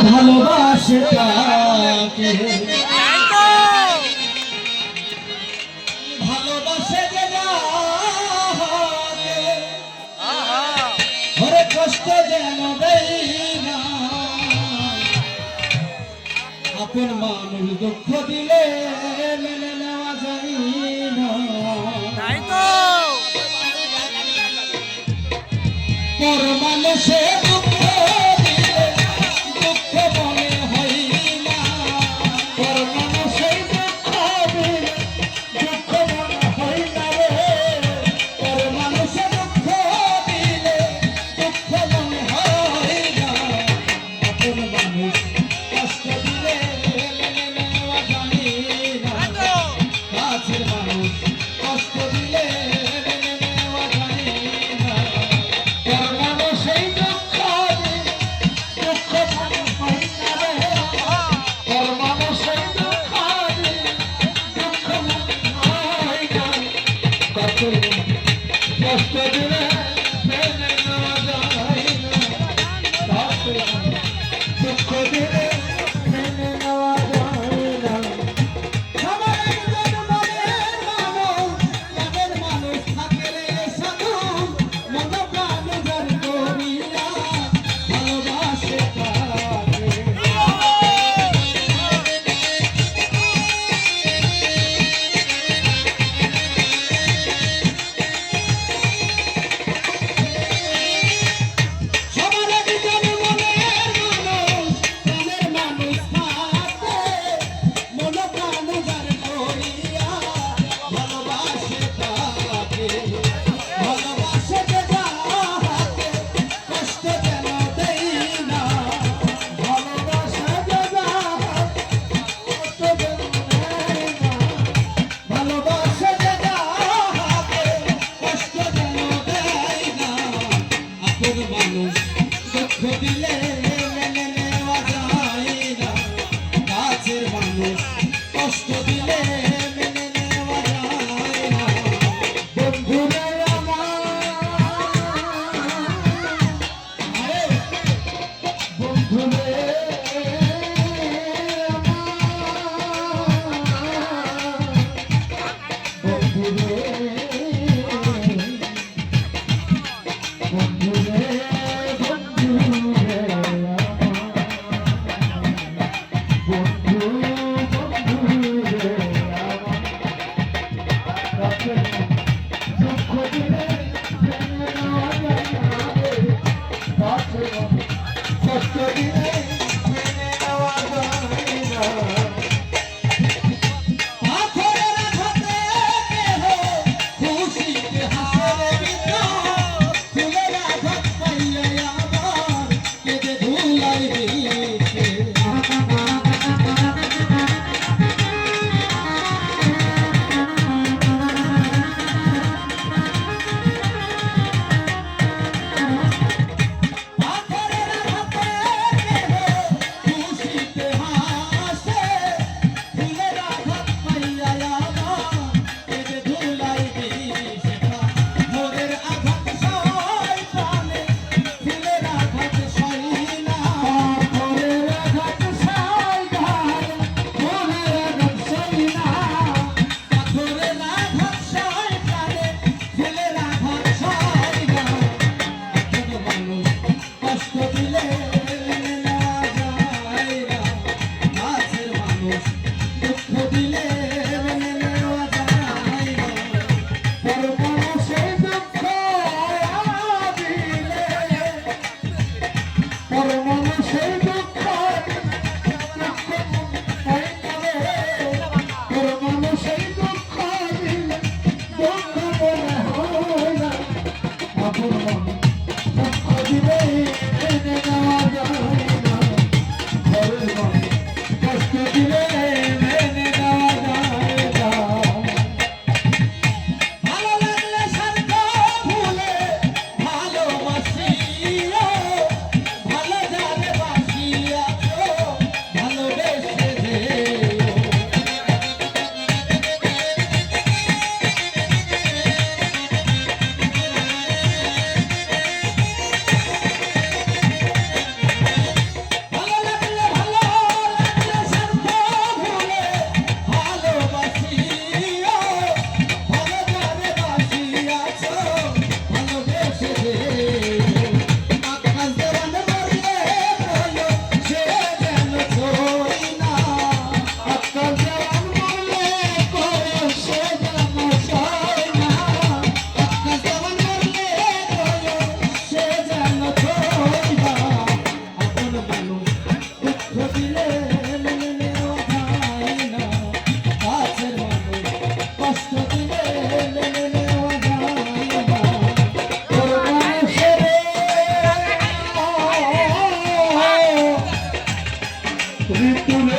ভালোবাসে তাকে ভালোবাসে যে ওরে কষ্ট যেন দেই না আপন মানুষ দুঃখ দিলে মেনে নেওয়া যায় না পর মানুষে দুঃখ দিলে দুঃখ মনে হয় না পর মানুষে দুঃখ দিলে দুঃখ মনে হয় না রে পর মানুষে দুঃখ দিলে দুঃখ মনে হয় না আপন মানুষ কষ্ট দিলে মেনে নেওয়া যায় না কাছের মানুষ কষ্ট দিলে মেনে নেওয়া যায় না কষ্ট দিলে মেনে নেওয়া যায় না দুঃখ দিলে মেনে নেওয়া যায় না সবার একজন মনের মানুষ থাকে রে সাধু মন প্রাণ যার করিয়া ভালোবাসে কষ্ট দিলে মেনে নেওয়া যায় না বন্ধুরে আমার বন্ধুরে কষ্ট দিলে মেনে নেওয়া যায় না পাথরের আঘাতে কেহ খুশিতে হাসে বিনা ফুলের আঘাত পাইলে আমার কেঁদে ধুলাই দিয়েছে ভালো যারে বাসি দিলে মেনে নেওয়া যায় না, কাছের মানুষ কষ্ট দিলে মেনে নেওয়া যায় না। তোর মানুষের ঋতুরে